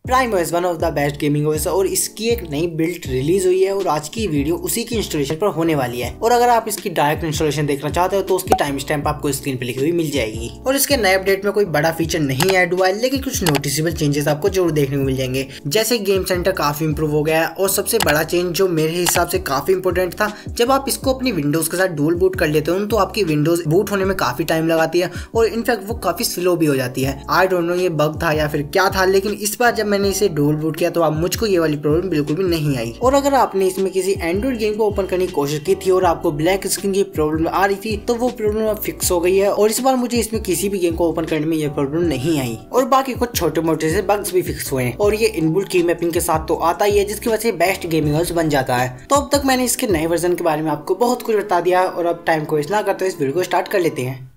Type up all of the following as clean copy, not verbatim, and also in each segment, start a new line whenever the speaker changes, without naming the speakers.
Prime OS one of the best gaming OS और इसकी एक नई बिल्ड रिलीज हुई है और आज की वीडियो उसी की इंस्टॉलेशन पर होने वाली है। और अगर आप इसकी डायरेक्ट इंस्टॉलेशन देखना चाहते हो तो उसकी टाइम स्टैम्प आपको स्क्रीन पर लिखी हुई मिल जाएगी। और इसके नए अपडेट में कोई बड़ा फीचर नहीं ऐड हुआ है, लेकिन कुछ नोटिसेबल चेंजेस आपको जरूर देखने को मिल जाएंगे। जैसे गेम सेंटर काफी इंप्रूव हो गया है और सबसे बड़ा चेंज जो मेरे हिसाब से काफी इंपोर्टेंट था, जब आप इसको अपनी विंडोज के साथ डुअल बूट कर लेते हो तो आपकी विंडोज बूट होने में काफी टाइम लगाती है और इनफैक्ट वो काफी स्लो भी हो जाती है। आई डोंट नो ये बग था या फिर क्या था, लेकिन इस बार जब मैंने इसे डुअल बूट किया तो मुझको ये वाली प्रॉब्लम बिल्कुल भी नहीं आई। और अगर आपने इसमें किसी एंड्रॉइड गेम को ओपन करने की कोशिश की थी और आपको ब्लैक स्क्रीन की प्रॉब्लम आ रही थी तो वो प्रॉब्लम अब फिक्स हो गई है और इस बार मुझे इसमें किसी भी गेम को ओपन करने में ये प्रॉब्लम नहीं आई। और बाकी कुछ छोटे मोटे से बग्स भी फिक्स हुए हैं और ये इनबिल्ट की मैपिंग के साथ तो आता ही है, जिसकी वजह से बेस्ट गेमिंग हाउस बन जाता है। तो अब तक मैंने इसके नए वर्जन के बारे में आपको बहुत कुछ बता दिया और अब टाइम को वेस्ट ना करते इस वीडियो को स्टार्ट कर लेते हैं।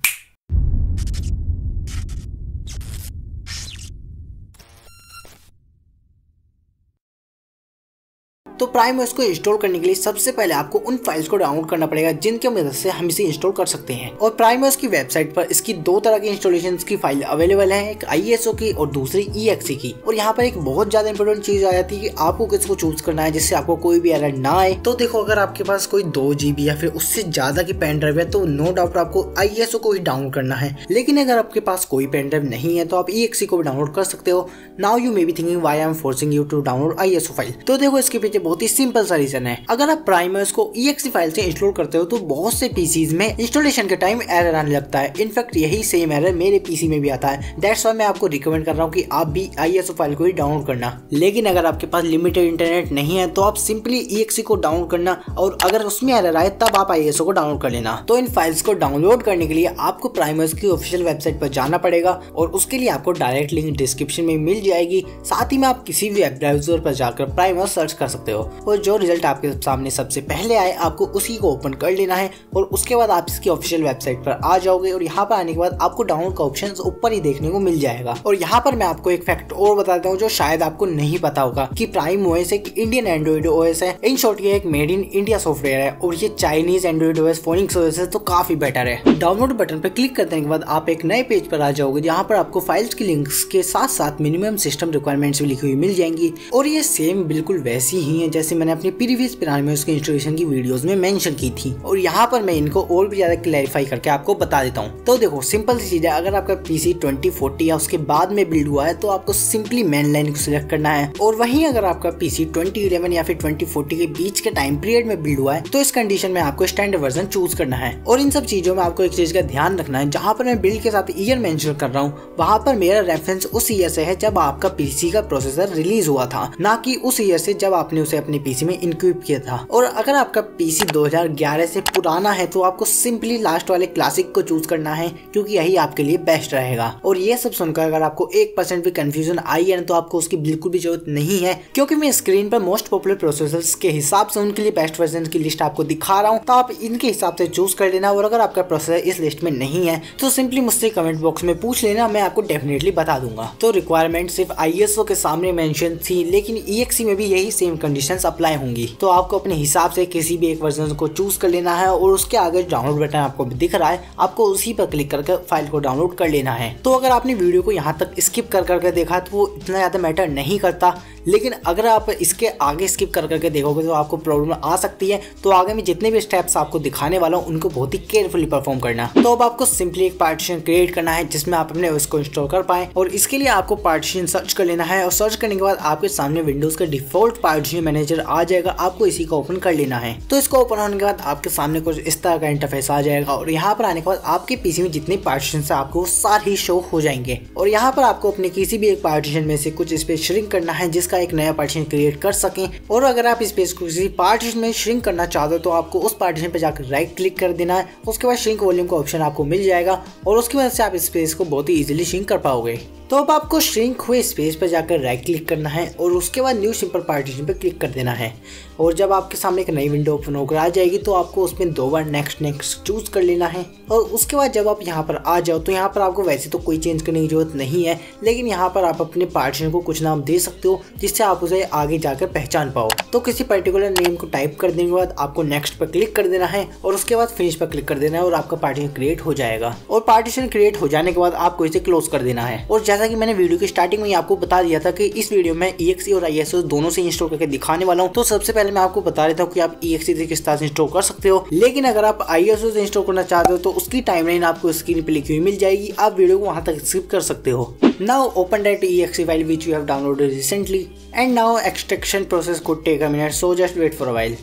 तो प्राइम ओएस को इंस्टॉल करने के लिए सबसे पहले आपको उन फाइल्स को डाउनलोड करना पड़ेगा जिनकी मदद से हम इसे इंस्टॉल कर सकते हैं। और प्राइम ओएस की वेबसाइट पर इसकी दो तरह की इंस्टॉलेशन की फाइल अवेलेबल है, एक ISO की और दूसरी EXE की। और यहाँ पर एक बहुत ज्यादा इंपॉर्टेंट चीज आ जाती है कि आपको किसको चूज करना है जिससे आपको कोई भी एरर ना आए। तो देखो, अगर आपके पास कोई 2 GB या फिर उससे ज्यादा की पेन ड्राइव है तो नो डाउट आपको ISO को ही डाउनलोड करना है, लेकिन अगर आपके पास कोई पेन ड्राइव नहीं है तो आप EXE को भी डाउनलोड कर सकते हो। Now you may be thinking why I am forcing you to download ISO file. तो देखो, इसके पीछे बहुत ही सिंपल सा रीजन है। अगर आप प्राइम ओएस को EXE फाइल से इंस्टॉल करते हो तो बहुत से पीसीज में इंस्टॉलेशन के टाइम एरर आने लगता है। इनफैक्ट यही सेम एरर मेरे पीसी में भी आता है। दैट्स व्हाई मैं आपको रिकमेंड कर रहा हूँ कि आप भी ISO फाइल को ही डाउनलोड करना। लेकिन अगर आपके पास लिमिटेड इंटरनेट नहीं है तो आप सिंपली EXE को डाउनलोड करना और अगर उसमें एरर आए तब आप ISO को डाउनलोड कर लेना। तो इन फाइल्स को डाउनलोड करने के लिए आपको प्राइम ओएस की ऑफिशियल वेबसाइट पर जाना पड़ेगा और उसके लिए आपको डायरेक्ट लिंक डिस्क्रिप्शन में मिल जाएगी। साथ ही में आप किसी भी वेब ब्राउजर पर जाकर प्राइम ओएस सर्च कर सकते हो और जो रिजल्ट आपके सामने सबसे पहले आए आपको उसी को ओपन कर लेना है और उसके बाद आप इसकी ऑफिशियल वेबसाइट पर आ जाओगे और यहाँ पर आने के बाद आपको डाउनलोड का ऑप्शन ऊपर ही देखने को मिल जाएगा। और यहाँ पर मैं आपको एक फैक्ट और बताता हूँ जो शायद आपको नहीं पता होगा कि प्राइम ओएस एक इंडियन एंड्रॉइड ओएस है। इन शॉर्ट ये एक मेड इन इंडिया सॉफ्टवेयर है और ये Chinese Android OS phoenix OS है तो काफी बेटर है। डाउनलोड बटन पर क्लिक करने के बाद आप एक नए पेज पर आ जाओगे जहाँ पर आपको फाइल्स की लिंक्स के साथ साथ मिनिमम सिस्टम रिक्वायरमेंट्स भी लिखी हुई मिल जाएंगी। और ये सेम बिल्कुल वैसी ही है जैसे मैंने अपनी प्रीवियस प्राइम ओएस की इंस्टॉलेशन की वीडियोस में मेंशन की थी और यहाँ पर मैं इनको और भी ज्यादा क्लैरिफाई करके आपको बता देता हूँ। तो देखो, सिंपल सी चीज है, अगर आपका पीसी 2040 या उसके बाद में बिल्ड हुआ है तो आपको सिंपली मेन लाइन को सिलेक्ट करना है। और वहीं अगर आपका पीसी 2011 या फिर 2040 के बीच के टाइम पीरियड में बिल्ड हुआ है तो इस कंडीशन में आपको स्टैंडर्ड वर्जन चूज करना है। और इन सब चीजों में आपको एक चीज का ध्यान रखना है, जहाँ पर मैं बिल्ड के साथ ईयर मेंशन कर रहा हूँ वहाँ पर मेरा रेफरेंस उस ईयर से है जब आपका पीसी का प्रोसेसर रिलीज हुआ था, ना कि उस ईयर से जब आपने उसे अपने पीसी में इनक्यूब किया था। और अगर आपका पीसी 2011 से पुराना है तो आपको सिंपली लास्ट वाले क्लासिक को चूज करना है क्योंकि यही आपके लिए बेस्ट रहेगा। और ये सब सुनकर अगर आपको 1% भी कंफ्यूजन आई है तो आपको उसकी बिल्कुल भी जरूरत नहीं है, क्योंकि मैं स्क्रीन पर मोस्ट पॉपुलर प्रोसेसर्स के हिसाब से उनके लिए बेस्ट वर्जन की लिस्ट आपको दिखा रहा हूँ, तो आप इनके हिसाब से चूज कर लेना। और अगर आपका प्रोसेसर इस लिस्ट में नहीं है तो सिंपली मुझसे कमेंट बॉक्स में पूछ लेना, मैं आपको डेफिनेटली बता दूंगा। तो रिक्वायरमेंट सिर्फ ISO के सामने मेंशन थी, लेकिन EXE में भी यही सेम कंडीशंस अप्लाई होंगी। तो आपको अपने हिसाब से किसी भी एक वर्जन को चूज कर लेना है और उसके आगे डाउनलोड बटन आपको दिख रहा है, आपको उसी पर क्लिक करके फाइल को डाउनलोड कर लेना है। तो अगर आपने वीडियो को यहाँ तक स्किप कर करके देखा तो वो इतना ज्यादा मैटर नहीं करता, लेकिन अगर आप इसके आगे स्किप कर करके देखोगे तो आपको प्रॉब्लम आ सकती है। तो आगे में जितने भी स्टेप्स आपको दिखाने वाला हूँ उनको बहुत ही केयरफुली परफॉर्म करना। तो अब आपको सिंपली एक पार्टीशन क्रिएट करना है जिसमें आप अपने OS को इंस्टॉल कर पाए और इसके लिए आपको पार्टीशन सर्च कर लेना है और सर्च करने के बाद आपके सामने विंडोज का डिफॉल्ट पार्टीशन मैनेजर आ जाएगा, आपको इसी को ओपन कर लेना है। तो इसको ओपन होने के बाद आपके सामने कुछ इस तरह का इंटरफेस आ जाएगा और यहाँ पर आने के बाद आपके पीसी में जितने पार्टीशन है आपको सारे शो हो जाएंगे। और यहाँ पर आपको अपने किसी भी एक पार्टीशन में से कुछ स्पेस श्रिंक करना है जिसका एक नया पार्टीशन क्रिएट कर सकें। और अगर आप स्पेस को किसी पार्टीशन में श्रिंक करना चाहते हो तो आपको उस पार्टीशन पर जाकर राइट क्लिक कर देना है, उसके बाद श्रिंक वॉल्यूम का ऑप्शन आपको मिल जाएगा और उसकी वजह से आप स्पेस को बहुत ही इजीली श्रिंक कर पाओगे। तो अब आपको श्रिंक हुए स्पेस पर जाकर राइट क्लिक करना है और उसके बाद न्यू सिंपल पार्टीशन पर क्लिक कर देना है। और जब आपके सामने एक नई विंडो ओपन होकर आ जाएगी तो आपको उसमें 2 बार नेक्स्ट चूज कर लेना है। और उसके बाद जब आप यहाँ पर आ जाओ तो यहाँ पर आपको वैसे तो कोई चेंज करने की जरूरत नहीं है, लेकिन यहाँ पर आप अपने पार्टीशन को कुछ नाम दे सकते हो जिससे आप उसे आगे जाकर पहचान पाओ। तो किसी पर्टिकुलर नेम को टाइप कर देने के बाद आपको नेक्स्ट पर क्लिक कर देना है और उसके बाद फिनिश पर क्लिक कर देना है और आपका पार्टीशन क्रिएट हो जाएगा। और पार्टीशन क्रिएट हो जाने के बाद आपको इसे क्लोज कर देना है। और जैसा जैसा कि मैंने वीडियो की स्टार्टिंग में ही आपको बता दिया था कि इस वीडियो में EXE और ISO दोनों से इंस्टॉल करके दिखाने वाला हूँ। तो सबसे पहले मैं आपको बता देता हूँ कि आप EXE से किस तरह से इंस्टॉल कर सकते हो, लेकिन अगर आप ISO से इंस्टॉल करना चाहते हो तो उसकी टाइमलाइन आपको स्क्रीन पे लिखी हुई मिल जाएगी, आप वीडियो को वहां तक स्किप कर सकते हो। Now open that EXE file which you have downloaded recently and now extraction process could take a minute, so just wait for a while.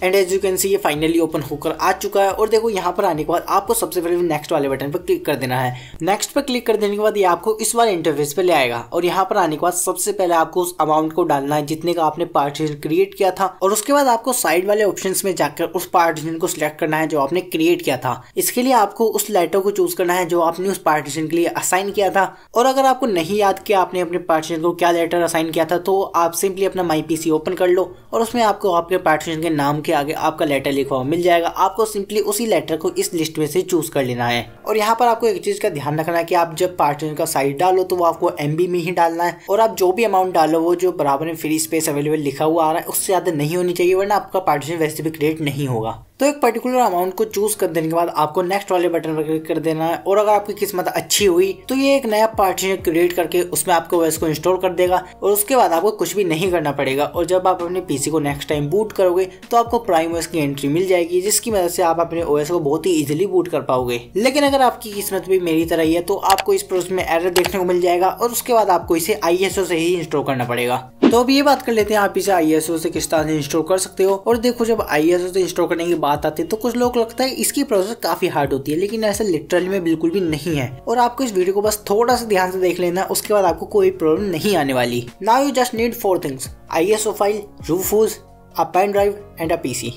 And as you can see ये finally open होकर आ चुका है। और देखो यहाँ पर आने के बाद आपको सबसे पहले नेक्स्ट वाले बटन पर क्लिक कर देना है। नेक्स्ट पर क्लिक कर देने के बाद ये आपको इस वाले इंटरफेस पे ले आएगा और यहाँ पर आने के बाद सबसे पहले आपको उस अमाउंट को डालना है जितने का आपने पार्टीशन क्रिएट किया था, और उसके बाद आपको साइड वाले ऑप्शंस में जाकर उस पार्टीशन को सिलेक्ट करना है जो आपने क्रिएट किया था। इसके लिए आपको उस लेटर को चूज करना है जो आपने उस पार्टीशन के लिए असाइन किया था। और अगर आपको नहीं याद कि आपने अपने पार्टीशन को क्या लेटर असाइन किया था तो आप सिंपली अपना माई पीसी ओपन कर लो और उसमें आपको आपके पार्टीशन के नाम के आगे आपका लेटर लिखा हुआ मिल जाएगा। आपको सिंपली उसी लेटर को इस लिस्ट में से चूज कर लेना है। और यहाँ पर आपको एक चीज का ध्यान रखना है कि आप जब पार्टीशन का साइज डालो तो वो आपको MB में ही डालना है, और आप जो भी अमाउंट डालो वो जो बराबर में फ्री स्पेस अवेलेबल लिखा हुआ आ रहा है उससे ज्यादा नहीं होनी चाहिए, वरना आपका पार्टीशन वैसे भी क्रिएट नहीं होगा। तो एक पर्टिकुलर अमाउंट को चूज कर देने के बाद आपको नेक्स्ट वाले बटन पर क्लिक कर देना है। और अगर आपकी किस्मत अच्छी हुई तो ये एक नया पार्टीशन क्रिएट करके उसमें आपको OS को इंस्टॉल कर देगा और उसके बाद आपको कुछ भी नहीं करना पड़ेगा। और जब आप अपने पीसी को नेक्स्ट टाइम बूट करोगे तो आपको प्राइम OS की एंट्री मिल जाएगी, जिसकी मदद से आप अपने OS को बहुत ही इजीली बूट कर पाओगे। लेकिन अगर आपकी किस्मत भी मेरी तरह ही है तो आपको इस प्रोसेस में एरर देखने को मिल जाएगा और उसके बाद आपको इसे ISO से ही इंस्टॉल करना पड़ेगा। तो अब ये बात कर लेते हैं आप इसे ISO से किस तरह से इंस्टॉल कर सकते हो। और देखो, जब ISO से इंस्टॉल करने की बात आती है तो कुछ लोग लगता है इसकी प्रोसेस काफी हार्ड होती है, लेकिन ऐसा लिटरली में बिल्कुल भी नहीं है। और आपको इस वीडियो को बस थोड़ा सा ध्यान से देख लेना, उसके बाद आपको कोई प्रॉब्लम नहीं आने वाली। Now you just need 4 things: ISO file, Rufus, a pen drive and a PC.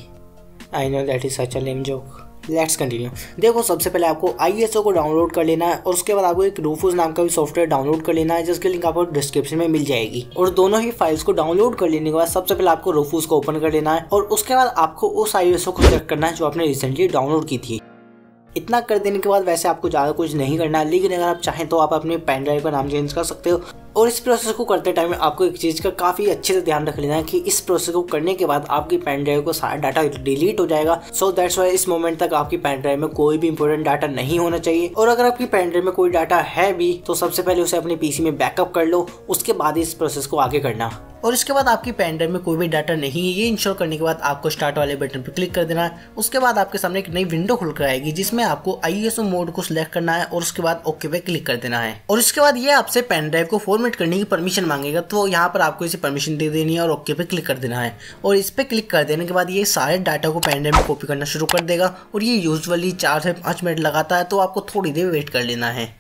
I know that is such a lame joke. Let's continue. देखो, सबसे पहले आपको ISO को डाउनलोड कर लेना है और उसके बाद आपको एक Rufus नाम का भी सॉफ्टवेयर डाउनलोड कर लेना है, जिसकी लिंक आपको डिस्क्रिप्शन में मिल जाएगी। और दोनों ही फाइल्स को डाउनलोड कर लेने के बाद सबसे पहले आपको Rufus को ओपन कर लेना है और उसके बाद आपको उस ISO को सेलेक्ट करना है जो आपने रिसेंटली डाउनलोड की थी। इतना कर देने के बाद वैसे आपको ज़्यादा कुछ नहीं करना है, लेकिन अगर आप चाहें तो आप अपने पेन ड्राइव का नाम चेंज कर सकते हो। और इस प्रोसेस को करते टाइम आपको एक चीज़ का काफ़ी अच्छे से ध्यान रख लेना है कि इस प्रोसेस को करने के बाद आपकी पेन ड्राइव को सारा डाटा डिलीट हो जाएगा। सो दैट्स वाई इस मोमेंट तक आपकी पेन ड्राइव में कोई भी इंपॉर्टेंट डाटा नहीं होना चाहिए। और अगर आपकी पेन ड्राइव में कोई डाटा है भी तो सबसे पहले उसे अपने PC में बैकअप कर लो, उसके बाद इस प्रोसेस को आगे करना। और इसके बाद आपकी पेन ड्राइव में कोई भी डाटा नहीं है, ये इंश्योर करने के बाद आपको स्टार्ट वाले बटन पर क्लिक कर देना है। उसके बाद आपके सामने एक नई विंडो खुल कर आएगी जिसमें आपको ISO मोड को सिलेक्ट करना है और उसके बाद ओके पे क्लिक कर देना है। और इसके बाद ये आपसे पेन ड्राइव को फॉर्मेट करने की परमिशन मांगेगा, तो यहाँ पर आपको इसे परमिशन दे देनी है और ओके पे क्लिक कर देना है। और इस पे क्लिक कर देने के बाद ये सारे डाटा को पेन ड्राइव में कॉपी करना शुरू कर देगा और ये यूजुअली 4 से 5 मिनट लगाता है, तो आपको थोड़ी देर वेट कर लेना है।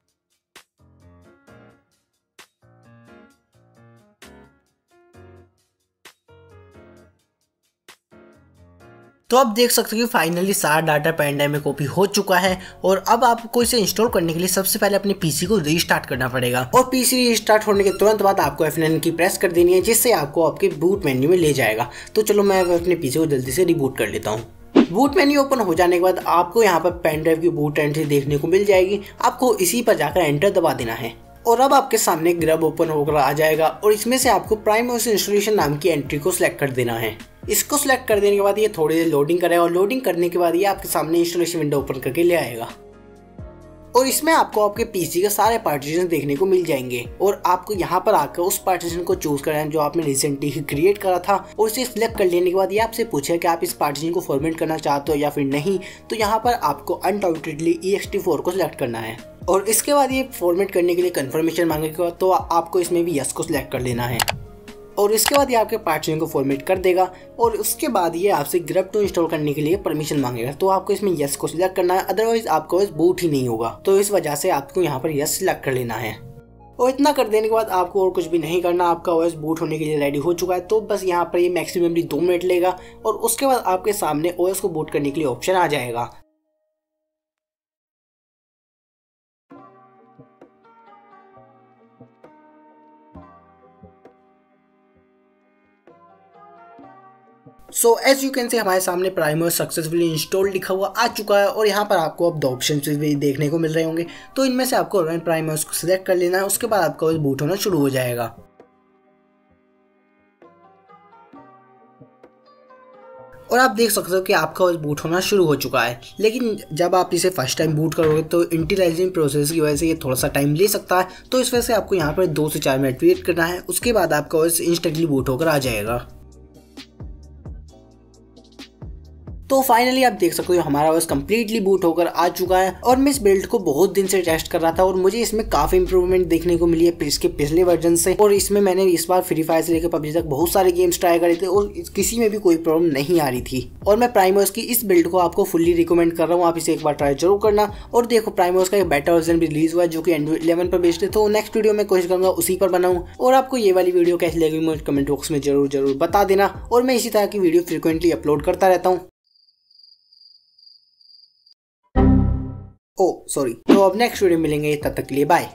तो आप देख सकते हो कि फाइनली सारा डाटा पेन ड्राइव में कॉपी हो चुका है। और अब आपको इसे इंस्टॉल करने के लिए सबसे पहले अपने पीसी को रीस्टार्ट करना पड़ेगा। और पीसी रीस्टार्ट होने के तुरंत बाद आपको F9 की प्रेस कर देनी है, जिससे आपको आपके बूट मेन्यू में ले जाएगा। तो चलो मैं अपने पीसी को जल्दी से रिबूट कर लेता हूँ। बूट मेन्यू ओपन हो जाने के बाद आपको यहाँ पर पेन ड्राइव की बूट एंट्री देखने को मिल जाएगी। आपको इसी पर जाकर एंटर दबा देना है और अब आपके सामने ग्रब ओपन होकर आ जाएगा और इसमें से आपको प्राइम OS इंस्टॉलेशन नाम की एंट्री को सिलेक्ट कर देना है। इसको सिलेक्ट कर देने के बाद ये थोड़ी देर लोडिंग करेगा और लोडिंग करने के बाद ये आपके सामने इंस्टॉलेशन विंडो ओपन करके ले आएगा। और इसमें आपको आपके पीसी के सारे पार्टीशन देखने को मिल जाएंगे और आपको यहाँ पर आकर उस पार्टीशन को चूज करना है जो आपने रिसेंटली ही क्रिएट करा था। और इसे सिलेक्ट कर लेने के बाद ये आपसे पूछेगा कि आप इस पार्टीशन को फॉर्मेट करना चाहते हो या फिर नहीं। तो यहाँ पर आपको अनडाउटेडली ext4 को सिलेक्ट करना है और इसके बाद ये फॉर्मेट करने के लिए कंफर्मेशन मांगेगा, तो आपको इसमें भी यस को सिलेक्ट कर लेना है। और इसके बाद ये आपके पार्टीशन को फॉर्मेट कर देगा और उसके बाद ये आपसे grub 2 इंस्टॉल करने के लिए परमिशन मांगेगा, तो आपको इसमें यस को सिलेक्ट करना है, अदरवाइज आपका OS बूट ही नहीं होगा। तो इस वजह से आपको यहाँ पर यस सिलेक्ट कर लेना है। और इतना कर देने के बाद आपको और कुछ भी नहीं करना, आपका OS बूट होने के लिए रेडी हो चुका है। तो बस यहाँ पर ये मैक्सिमम मेमोरी 2 मिनट लेगा और उसके बाद आपके सामने OS को बूट करने के लिए ऑप्शन आ जाएगा। So as you can say हमारे सामने प्राइम OS सक्सेसफुली इंस्टॉल लिखा हुआ आ चुका है और यहाँ पर आपको अब 2 ऑप्शन भी देखने को मिल रहे होंगे। तो इनमें से आपको रन प्राइम OS को सिलेक्ट कर लेना है, उसके बाद आपका OS बूट होना शुरू हो जाएगा। और आप देख सकते हो कि आपका OS बूट होना शुरू हो चुका है। लेकिन जब आप इसे फर्स्ट टाइम बूट करोगे तो इंटीरियराइजिंग प्रोसेस की वजह से ये थोड़ा सा टाइम ले सकता है, तो इस वजह से आपको यहाँ पर 2 से 4 मिनट वेट करना है। उसके बाद आपका OS इंस्टेंटली बूट होकर आ जाएगा। तो फाइनली आप देख सकते हो हमारा OS कम्प्लीटली बूट होकर आ चुका है। और मैं इस बिल्ड को बहुत दिन से टेस्ट कर रहा था और मुझे इसमें काफी इंप्रूवमेंट देखने को मिली है इसके पिछले वर्जन से। और इसमें मैंने इस बार फ्री फायर से लेकर पबजी तक बहुत सारे गेम्स ट्राई करे थे और किसी में भी कोई प्रॉब्लम नहीं आ रही थी। और मैं प्राइम OS की इस बिल्ड को आपको फुल्ली रिकमेंड कर रहा हूँ, आप इसे एक बार ट्राई जरूर करना। और देखो प्राइम OS का एक बेटा वर्जन भी रिलीज हुआ है जो कि एंड्रॉइड 11 पर बेस्ड है, तो नेक्स्ट वीडियो में कोशिश करूंगा उसी पर बनाऊं। और आपको ये वाली वीडियो कैसी लगी मुझे कमेंट बॉक्स में जरूर बता देना। और मैं इसी तरह की वीडियो फ्रिक्वेंटली अपलोड करता रहता हूँ। सॉरी। तो अब नेक्स्ट वीडियो मिलेंगे, तब तक के लिए बाय।